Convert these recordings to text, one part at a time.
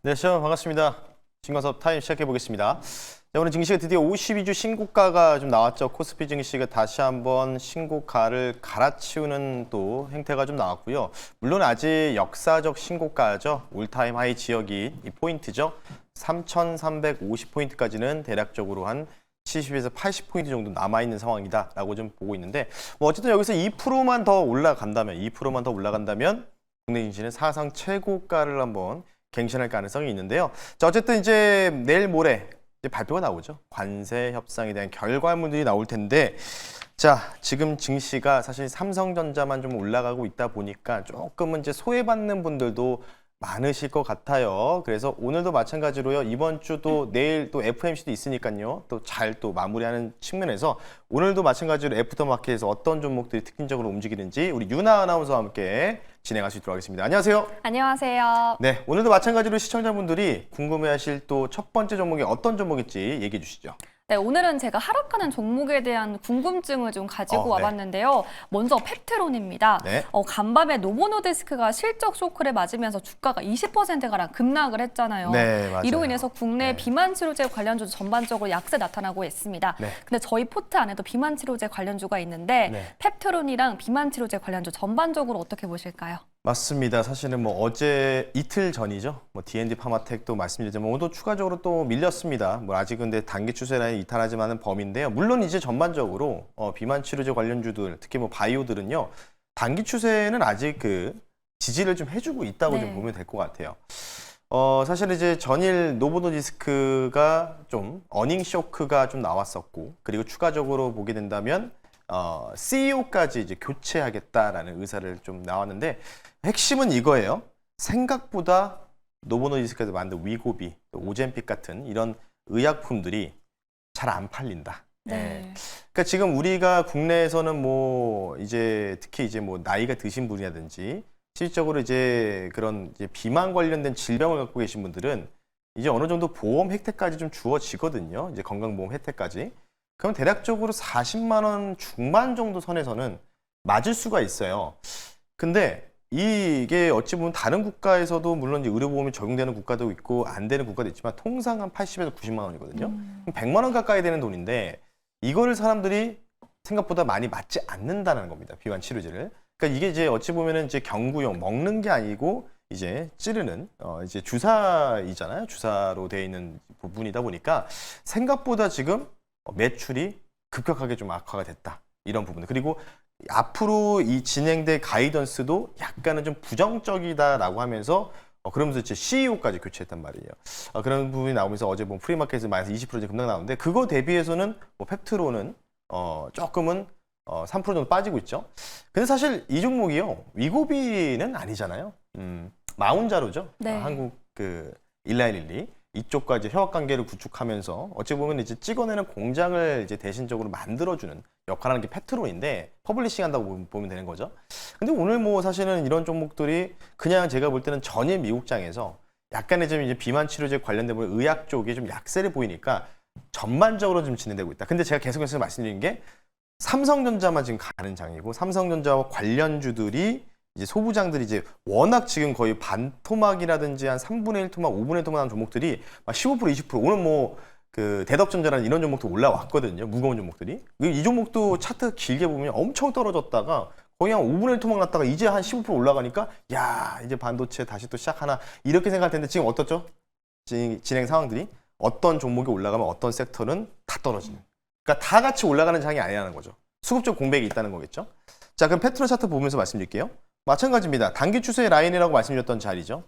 네, 시청 반갑습니다. 신광섭 타임 시작해 보겠습니다. 자, 오늘 증시가 드디어 52주 신고가가 좀 나왔죠. 코스피 증시가 다시 한번 신고가를 갈아치우는 또 행태가 좀 나왔고요. 물론 아직 역사적 신고가죠. 올타임 하이 지역인 이 포인트죠. 3,350포인트까지는 대략적으로 한 70에서 80포인트 정도 남아있는 상황이다라고 좀 보고 있는데 뭐 어쨌든 여기서 2%만 더 올라간다면 국내 증시는 사상 최고가를 한번 갱신할 가능성이 있는데요. 자, 어쨌든 이제 내일 모레 이제 발표가 나오죠. 관세 협상에 대한 결과물들이 나올 텐데, 자, 지금 증시가 사실 삼성전자만 좀 올라가고 있다 보니까 조금은 이제 소외받는 분들도 많으실 것 같아요. 그래서 오늘도 마찬가지로요. 이번 주도 내일 또 FOMC도 있으니까요. 또 잘 또 마무리하는 측면에서 오늘도 마찬가지로 애프터마켓에서 어떤 종목들이 특징적으로 움직이는지 우리 유나 아나운서와 함께 진행할 수 있도록 하겠습니다. 안녕하세요. 안녕하세요. 네, 오늘도 마찬가지로 시청자분들이 궁금해하실 또 첫 번째 종목이 어떤 종목일지 얘기해 주시죠. 네, 오늘은 제가 하락하는 종목에 대한 궁금증을 좀 가지고 와봤는데요. 먼저 펩트론입니다. 네. 간밤에 노보노디스크가 실적 쇼크를 맞으면서 주가가 20%가량 급락을 했잖아요. 네, 맞아요. 이로 인해서 국내 비만 치료제 관련주도 전반적으로 약세 나타나고 있습니다. 네. 근데 저희 포트 안에도 비만 치료제 관련주가 있는데 네. 펩트론이랑 비만 치료제 관련주 전반적으로 어떻게 보실까요? 맞습니다. 사실은 뭐 어제 이틀 전이죠. 뭐 D&D 파마텍도 말씀드렸지만 오늘도 추가적으로 또 밀렸습니다. 뭐 아직 근데 단기 추세 라인 이탈하지만은 범인데요. 물론 이제 전반적으로 비만 치료제 관련주들, 특히 뭐 바이오들은요. 단기 추세는 아직 그 지지를 좀 해주고 있다고 좀 보면 될 것 같아요. 사실 이제 전일 노보노디스크가 좀 어닝 쇼크가 좀 나왔었고, 그리고 추가적으로 보게 된다면 CEO까지 이제 교체하겠다라는 의사를 좀 나왔는데 핵심은 이거예요. 생각보다 노보노디스크에서 만든 위고비, 오젬픽 같은 이런 의약품들이 잘 안 팔린다. 네. 그러니까 지금 우리가 국내에서는 뭐 이제 특히 이제 뭐 나이가 드신 분이라든지 실질적으로 이제 그런 이제 비만 관련된 질병을 갖고 계신 분들은 이제 어느 정도 보험 혜택까지 좀 주어지거든요. 이제 건강보험 혜택까지. 그럼 대략적으로 40만 원 중반 정도 선에서는 맞을 수가 있어요. 근데 이게 어찌 보면 다른 국가에서도 물론 이제 의료보험이 적용되는 국가도 있고 안 되는 국가도 있지만 통상 한 80에서 90만 원이거든요. 100만 원 가까이 되는 돈인데 이거를 사람들이 생각보다 많이 맞지 않는다는 겁니다. 비만 치료제를. 그러니까 이게 이제 어찌 보면은 이제 경구용 먹는 게 아니고 이제 찌르는 이제 주사이잖아요. 주사로 되어 있는 부분이다 보니까 생각보다 지금 매출이 급격하게 좀 악화가 됐다. 이런 부분들. 그리고 앞으로 이 진행될 가이던스도 약간은 좀 부정적이다라고 하면서 그러면서 이제 CEO까지 교체했단 말이에요. 그런 부분이 나오면서 어제 뭐 프리마켓에서 마이너스 20% 급락 나오는데 그거 대비해서는 뭐 펩트론은 조금은 3% 정도 빠지고 있죠. 근데 사실 이 종목이요. 위고비는 아니잖아요. 마운자로죠. 네. 한국 그 일라일릴리 이쪽과 이제 협업 관계를 구축하면서 어찌 보면 이제 찍어내는 공장을 이제 대신적으로 만들어주는 역할하는 게 펩트론인데 퍼블리싱 한다고 보면 되는 거죠. 근데 오늘 뭐 사실은 이런 종목들이 그냥 제가 볼 때는 전일 미국장에서 약간의 좀 이제 비만 치료제 관련된 의학 쪽에 좀 약세를 보이니까 전반적으로 좀 진행되고 있다. 근데 제가 계속해서 말씀드린 게 삼성전자만 지금 가는 장이고 삼성전자와 관련주들이 이제 소부장들이 이제 워낙 지금 거의 반토막이라든지 한 3분의 1 토막, 5분의 1 토막한 종목들이 막 15%, 20% 오늘 뭐 그 대덕전자라는 이런 종목도 올라왔거든요. 무거운 종목들이. 이 종목도 차트 길게 보면 엄청 떨어졌다가 거의 한 5분의 1 토막 났다가 이제 한 15% 올라가니까 야 이제 반도체 다시 또 시작하나 이렇게 생각할 텐데 지금 어떻죠? 진행 상황들이 어떤 종목이 올라가면 어떤 섹터는 다 떨어지는. 그러니까 다 같이 올라가는 장이 아니라는 거죠. 수급적 공백이 있다는 거겠죠. 자 그럼 펩트론 차트 보면서 말씀드릴게요. 마찬가지입니다. 단기 추세의 라인이라고 말씀드렸던 자리죠.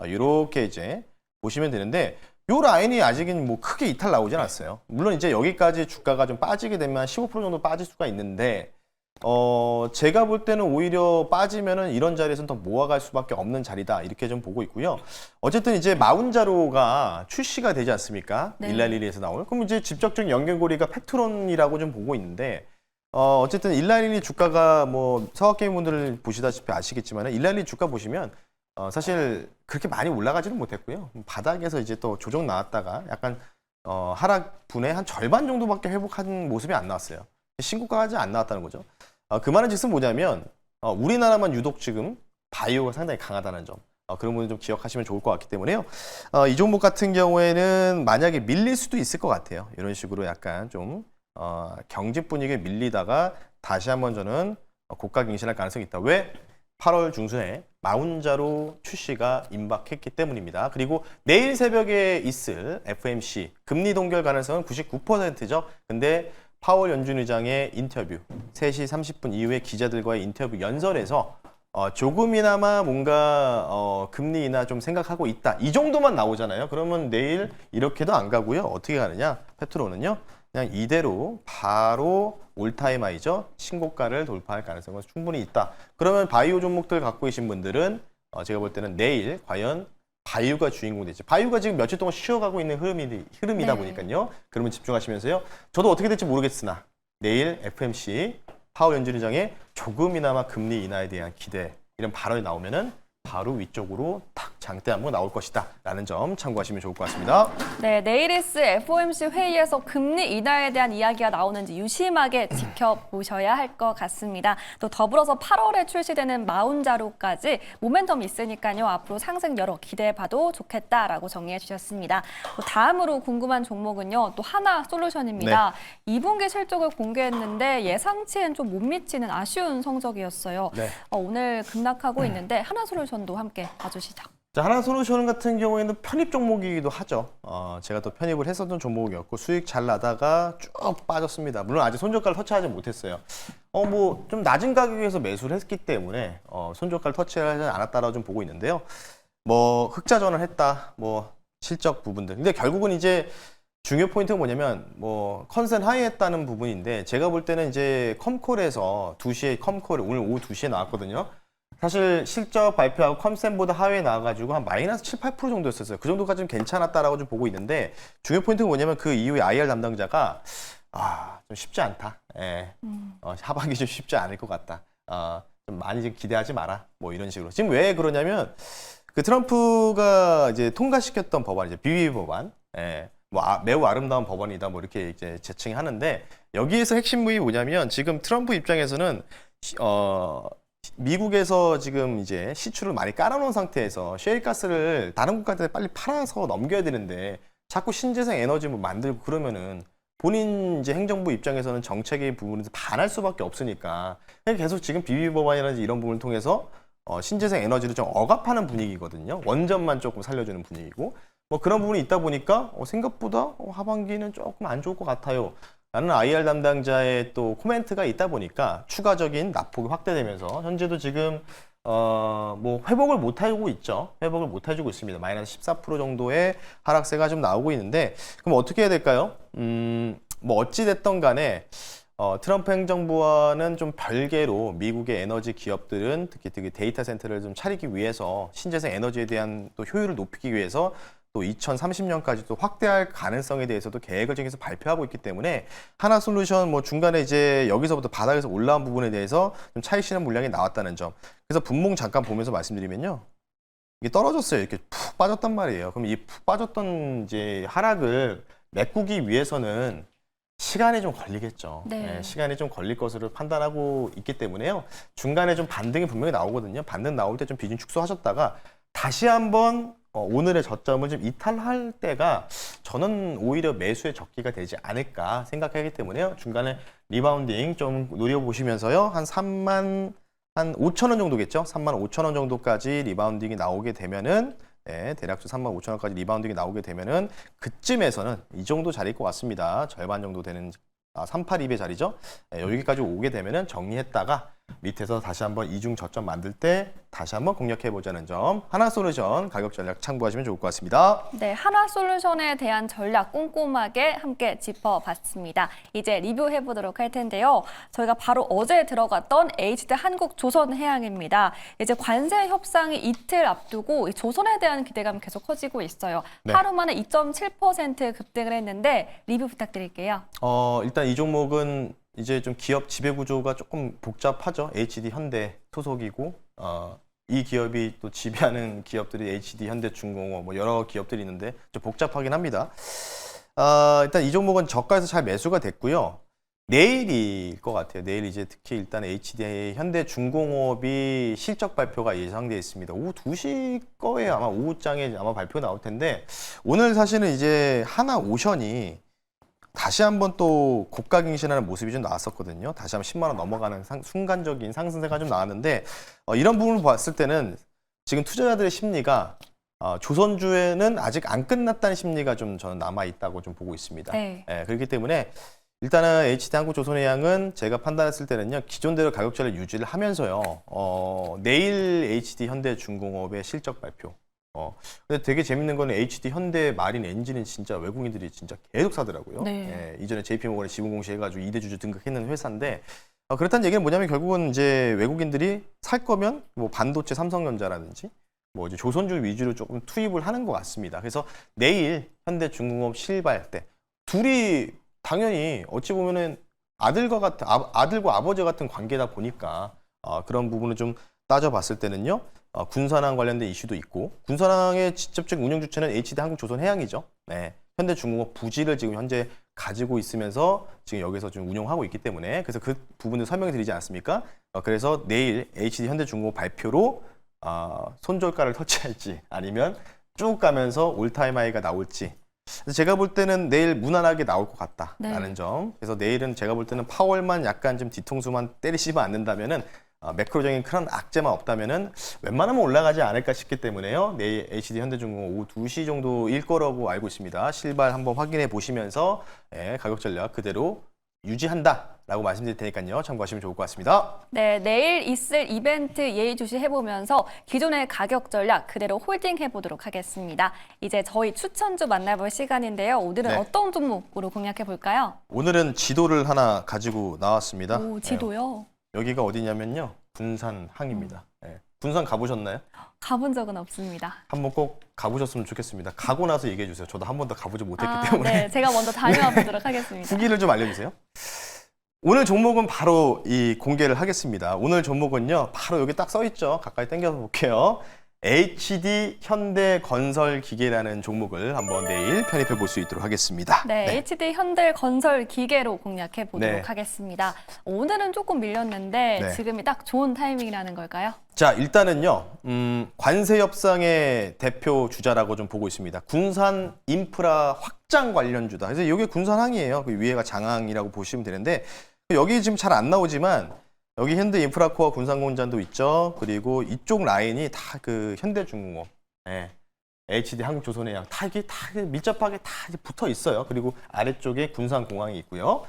이렇게 이제 보시면 되는데 이 라인이 아직은 뭐 크게 이탈 나오진 않았어요. 물론 이제 여기까지 주가가 좀 빠지게 되면 15% 정도 빠질 수가 있는데 제가 볼 때는 오히려 빠지면은 이런 자리에서는 더 모아갈 수밖에 없는 자리다 이렇게 좀 보고 있고요. 어쨌든 이제 마운자로가 출시가 되지 않습니까? 네. 일라리리에서 나올. 그럼 이제 직접적인 연결고리가 펩트론이라고 좀 보고 있는데 어쨌든 일라리리 주가가 뭐 서학개미분들 보시다시피 아시겠지만 일라리리 주가 보시면 사실 그렇게 많이 올라가지는 못했고요. 바닥에서 이제 또 조정 나왔다가 약간 하락분의 한 절반 정도밖에 회복한 모습이 안 나왔어요. 신고가까지 안 나왔다는 거죠. 그 말은 즉슨 뭐냐면 우리나라만 유독 지금 바이오가 상당히 강하다는 점. 그런 부분 좀 기억하시면 좋을 것 같기 때문에요. 이 종목 같은 경우에는 만약에 밀릴 수도 있을 것 같아요. 이런 식으로 약간 좀 경직 분위기에 밀리다가 다시 한번 저는 고가 갱신할 가능성이 있다. 왜? 8월 중순에 마운자로 출시가 임박했기 때문입니다. 그리고 내일 새벽에 있을 FMC 금리 동결 가능성은 99%죠. 근데 파월 연준 의장의 인터뷰 3시 30분 이후에 기자들과의 인터뷰 연설에서 조금이나마 뭔가 금리 인하 좀 생각하고 있다. 이 정도만 나오잖아요. 그러면 내일 이렇게도 안 가고요. 어떻게 가느냐? 페트로는요. 그냥 이대로 바로 올타임 하이죠. 신고가를 돌파할 가능성은 충분히 있다. 그러면 바이오 종목들 갖고 계신 분들은 제가 볼 때는 내일 과연 바이오가 주인공이 되죠. 바이오가 지금 며칠 동안 쉬어가고 있는 흐름이다 네. 보니까요. 그러면 집중하시면서요. 저도 어떻게 될지 모르겠으나 내일 FMC 파월 연준 의장의 조금이나마 금리 인하에 대한 기대 이런 발언이 나오면은 바로 위쪽으로 탁 장대 한번 나올 것이다 라는 점 참고하시면 좋을 것 같습니다. 네, 내일 있을 FOMC 회의에서 금리 인하에 대한 이야기가 나오는지 유심하게 지켜보셔야 할 것 같습니다. 또 더불어서 8월에 출시되는 마운자로까지 모멘텀이 있으니까요. 앞으로 상승 여러 기대해봐도 좋겠다라고 정리해 주셨습니다. 또 다음으로 궁금한 종목은요. 또 하나솔루션입니다. 2분기 실적을 공개했는데 예상치엔 좀 못 미치는 아쉬운 성적이었어요. 네. 오늘 급락하고 있는데 하나솔루션도 함께 봐주시죠. 자, 하나솔루션 같은 경우에는 편입 종목이기도 하죠. 제가 또 편입을 했었던 종목이었고 수익 잘 나다가 쭉 빠졌습니다. 물론 아직 손절가를 터치하지 못했어요. 뭐 좀 낮은 가격에서 매수를 했기 때문에 손절가를 터치하지 않았다라고 좀 보고 있는데요. 뭐 흑자 전환했다, 뭐 실적 부분들. 근데 결국은 이제 중요 포인트가 뭐냐면 뭐 컨센 하이했다는 부분인데 제가 볼 때는 이제 컴콜에서 2시에 컴콜 오늘 오후 2시에 나왔거든요. 사실 실적 발표하고 컴센보다 하회에 나와가지고 한 마이너스 7, 8% 정도였었어요. 그 정도까지는 괜찮았다라고 좀 보고 있는데 중요 포인트가 뭐냐면 그 이후에 IR 담당자가 좀 쉽지 않다. 예. 하반기 좀 쉽지 않을 것 같다. 좀 많이 좀 기대하지 마라. 뭐 이런 식으로. 지금 왜 그러냐면 그 트럼프가 이제 통과시켰던 법안 이제 비비 법안. 예. 뭐 매우 아름다운 법안이다. 뭐 이렇게 이제 제칭하는데 여기에서 핵심이 뭐냐면 지금 트럼프 입장에서는 미국에서 지금 이제 시추를 많이 깔아놓은 상태에서 셰일가스를 다른 국가들에 빨리 팔아서 넘겨야 되는데 자꾸 신재생 에너지 뭐 만들고 그러면은 본인 이제 행정부 입장에서는 정책의 부분에서 반할 수밖에 없으니까 계속 지금 비비 법안이라든지 이런 부분을 통해서 신재생 에너지를 좀 억압하는 분위기거든요. 원전만 조금 살려주는 분위기고 뭐 그런 부분이 있다 보니까 생각보다 하반기는 조금 안 좋을 것 같아요. 라는 IR 담당자의 또 코멘트가 있다 보니까 추가적인 낙폭이 확대되면서 현재도 지금 뭐 회복을 못 하고 있죠. 회복을 못 해주고 있습니다. 마이너스 14% 정도의 하락세가 좀 나오고 있는데 그럼 어떻게 해야 될까요? 뭐 어찌 됐던 간에 트럼프 행정부와는 좀 별개로 미국의 에너지 기업들은 특히 데이터 센터를 좀 차리기 위해서 신재생 에너지에 대한 또 효율을 높이기 위해서 또 2030년까지 또 확대할 가능성에 대해서도 계획을 정해서 발표하고 있기 때문에 하나솔루션 뭐 중간에 이제 여기서부터 바닥에서 올라온 부분에 대해서 좀 차익 실현 물량이 나왔다는 점. 그래서 분봉 잠깐 보면서 말씀드리면요. 이게 떨어졌어요. 이렇게 푹 빠졌단 말이에요. 그럼 이 푹 빠졌던 이제 하락을 메꾸기 위해서는 시간이 좀 걸리겠죠. 네. 시간이 좀 걸릴 것으로 판단하고 있기 때문에요. 중간에 좀 반등이 분명히 나오거든요. 반등 나올 때 좀 비중 축소하셨다가 다시 한번 오늘의 저점을 좀 이탈할 때가 저는 오히려 매수의 적기가 되지 않을까 생각하기 때문에요. 중간에 리바운딩 좀 노려보시면서요. 한 3만 한 5천 원 정도겠죠. 3만 5천 원 정도까지 리바운딩이 나오게 되면은 대략적으로 3만 5천 원까지 리바운딩이 나오게 되면은 그쯤에서는 이 정도 자리일 것 같습니다. 절반 정도 되는 382배 자리죠. 여기까지 오게 되면은 정리했다가 밑에서 다시 한번 이중 저점 만들 때 다시 한번 공략해보자는 점 하나솔루션 가격 전략 참고하시면 좋을 것 같습니다. 네, 하나솔루션에 대한 전략 꼼꼼하게 함께 짚어봤습니다. 이제 리뷰해보도록 할 텐데요. 저희가 바로 어제 들어갔던 HD 한국조선해양입니다. 이제 관세 협상이 이틀 앞두고 조선에 대한 기대감이 계속 커지고 있어요. 네. 하루 만에 2.7% 급등을 했는데 리뷰 부탁드릴게요. 일단 이 종목은 이제 좀 기업 지배 구조가 조금 복잡하죠. HD 현대 소속이고 이 기업이 또 지배하는 기업들이 HD 현대중공업 뭐 여러 기업들이 있는데 좀 복잡하긴 합니다. 일단 이 종목은 저가에서 잘 매수가 됐고요. 내일일 것 같아요. 내일 이제 특히 일단 HD 현대중공업이 실적 발표가 예상되어 있습니다. 오후 2시 거에 아마 오후장에 아마 발표 나올 텐데 오늘 사실은 이제 하나오션이 다시 한번 또 고가 갱신하는 모습이 좀 나왔었거든요. 다시 한번 10만 원 넘어가는 순간적인 상승세가 좀 나왔는데 이런 부분을 봤을 때는 지금 투자자들의 심리가 조선주에는 아직 안 끝났다는 심리가 좀 저는 남아 있다고 좀 보고 있습니다. 네. 그렇기 때문에 일단은 HD 한국조선해양은 제가 판단했을 때는요 기존대로 가격전을 유지를 하면서요 내일 HD 현대중공업의 실적 발표. 근데 되게 재밌는 거는 HD 현대 마린 엔진은 진짜 외국인들이 진짜 계속 사더라고요. 네. 이전에 JP모건에 지분 공시해가지고 2대 주주 등극했는 회사인데 그렇다는 얘기는 뭐냐면 결국은 이제 외국인들이 살 거면 뭐 반도체 삼성전자라든지 뭐 이제 조선주 위주로 조금 투입을 하는 것 같습니다. 그래서 내일 현대중공업 실발 때 둘이 당연히 어찌 보면은 아들과 아버지 같은 관계다 보니까 그런 부분을 좀 따져봤을 때는요 군산항 관련된 이슈도 있고 군산항의 직접적 운영 주체는 HD 한국조선해양이죠. 네. 현대중공업 부지를 지금 현재 가지고 있으면서 지금 여기서 좀 운영하고 있기 때문에 그래서 그 부분을 설명해 드리지 않았습니까? 그래서 내일 HD 현대중공업 발표로 손절가를 터치할지 아니면 쭉 가면서 올타임 하이가 나올지 제가 볼 때는 내일 무난하게 나올 것 같다라는 점. 그래서 내일은 제가 볼 때는 파월만 약간 좀 뒤통수만 때리시면 않는다면은 매크로적인 큰 악재만 없다면은 웬만하면 올라가지 않을까 싶기 때문에요. 내일 HD 현대중공업 오후 2시 정도일 거라고 알고 있습니다. 실발 한번 확인해 보시면서 가격 전략 그대로 유지한다라고 말씀드릴 테니까요. 참고하시면 좋을 것 같습니다. 네, 내일 있을 이벤트 예의주시해보면서 기존의 가격 전략 그대로 홀딩 해보도록 하겠습니다. 이제 저희 추천주 만나볼 시간인데요. 오늘은 어떤 종목으로 공략해볼까요? 오늘은 지도를 하나 가지고 나왔습니다. 오, 지도요? 여기가 어디냐면요. 군산항입니다. 군산 가보셨나요? 가본 적은 없습니다. 한번 꼭 가보셨으면 좋겠습니다. 가고 나서 얘기해 주세요. 저도 한 번도 가보지 못했기 때문에. 네, 제가 먼저 다녀와 보도록 하겠습니다. 후기를 좀 알려주세요. 오늘 종목은 바로 공개를 하겠습니다. 오늘 종목은요. 바로 여기 딱 써있죠. 가까이 당겨서 볼게요. HD 현대건설기계라는 종목을 한번 내일 편입해 볼 수 있도록 하겠습니다. 네, HD 현대건설기계로 공략해 보도록 하겠습니다. 오늘은 조금 밀렸는데 지금이 딱 좋은 타이밍이라는 걸까요? 자, 일단은요. 관세 협상의 대표 주자라고 좀 보고 있습니다. 군산 인프라 확장 관련주다. 그래서 이게 군산항이에요. 그 위에가 장항이라고 보시면 되는데 여기 지금 잘 안 나오지만 여기 현대인프라코어 군산공장도 있죠. 그리고 이쪽 라인이 다 그 현대중공업, HD 한국조선해양 다 이게 다 밀접하게 다 붙어 있어요. 그리고 아래쪽에 군산공항이 있고요.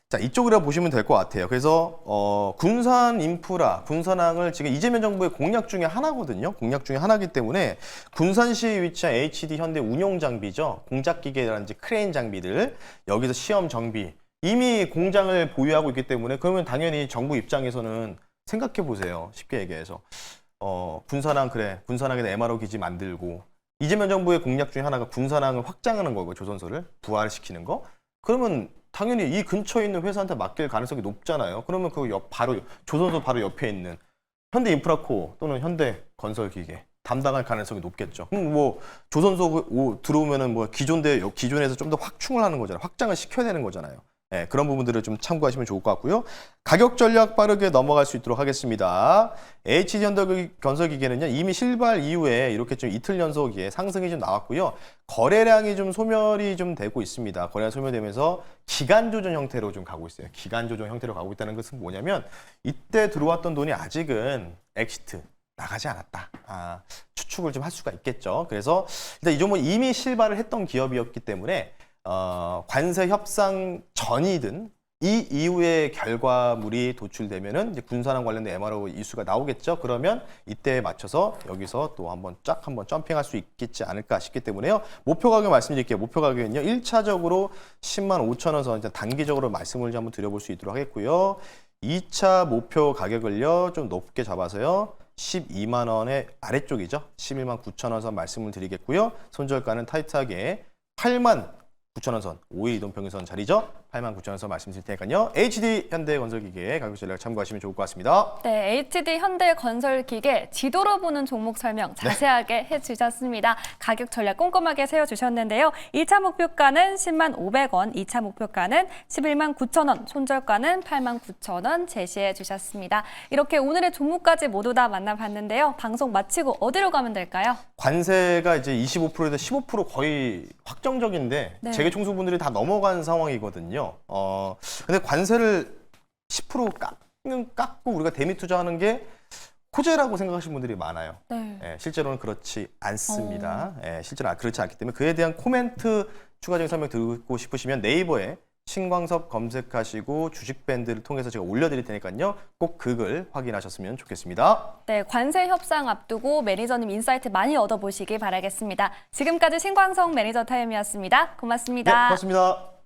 자, 이쪽으로 보시면 될 것 같아요. 그래서 군산인프라, 군산항을 지금 이재명 정부의 공약 중에 하나거든요. 공약 중에 하나이기 때문에 군산시에 위치한 HD 현대 운용 장비죠. 공작기계라든지 크레인 장비들 여기서 시험 정비. 이미 공장을 보유하고 있기 때문에 그러면 당연히 정부 입장에서는 생각해 보세요. 쉽게 얘기해서 군산항 군산항에다 MRO 기지 만들고 이재명 정부의 공약 중에 하나가 군산항을 확장하는 거고 조선소를 부활시키는 거. 그러면 당연히 이 근처에 있는 회사한테 맡길 가능성이 높잖아요. 그러면 그 바로 조선소 바로 옆에 있는 현대인프라코어 또는 현대건설기계 담당할 가능성이 높겠죠. 뭐 조선소 들어오면은 뭐 기존에서 좀 더 확충을 하는 거잖아요. 확장을 시켜야 되는 거잖아요. 그런 부분들을 좀 참고하시면 좋을 것 같고요. 가격 전략 빠르게 넘어갈 수 있도록 하겠습니다. HD 현대건설기계는요 이미 실발 이후에 이렇게 좀 이틀 연속에 상승이 좀 나왔고요. 거래량이 좀 소멸이 좀 되고 있습니다. 거래량 소멸되면서 기간 조정 형태로 좀 가고 있어요. 기간 조정 형태로 가고 있다는 것은 뭐냐면 이때 들어왔던 돈이 아직은 엑시트 나가지 않았다. 추측을 좀 할 수가 있겠죠. 그래서 일단 이 종목은 이미 실발을 했던 기업이었기 때문에 관세 협상 전이든 이 이후의 결과물이 도출되면은 이제 군산항 관련된 MRO 이슈가 나오겠죠. 그러면 이때에 맞춰서 여기서 또 한번 점핑할 수 있겠지 않을까 싶기 때문에요. 목표 가격 말씀드릴게요. 목표 가격은요. 1차적으로 10만 5천 원 선 단기적으로 말씀을 한번 드려볼 수 있도록 하겠고요. 2차 목표 가격을요. 좀 높게 잡아서요. 12만 원의 아래쪽이죠. 11만 9천 원 선 말씀을 드리겠고요. 손절가는 타이트하게 8만 9천 원 선, 5일 이동평균선 자리죠. 89,000원에서 말씀드릴 테니까요. HD 현대건설기계 가격 전략 참고하시면 좋을 것 같습니다. 네, HD 현대건설기계 지도로 보는 종목 설명 자세하게 해주셨습니다. 가격 전략 꼼꼼하게 세워주셨는데요. 1차 목표가는 10만 500원, 2차 목표가는 11만 9천 원, 손절가는 8만 9천 원 제시해 주셨습니다. 이렇게 오늘의 종목까지 모두 다 만나봤는데요. 방송 마치고 어디로 가면 될까요? 관세가 이제 25%에서 15% 거의 확정적인데 네. 재계 총수분들이 다 넘어간 상황이거든요. 근데 관세를 10% 깎고 우리가 대미 투자하는 게 호재라고 생각하시는 분들이 많아요. 네. 예, 실제로는 그렇지 않습니다. 예, 실제로 그렇지 않기 때문에 그에 대한 코멘트 추가적인 설명 듣고 싶으시면 네이버에 신광섭 검색하시고 주식 밴드를 통해서 제가 올려드릴 테니까요. 꼭 그 글 확인하셨으면 좋겠습니다. 네, 관세 협상 앞두고 매니저님 인사이트 많이 얻어보시기 바라겠습니다. 지금까지 신광석 매니저 타임이었습니다. 고맙습니다. 네, 고맙습니다.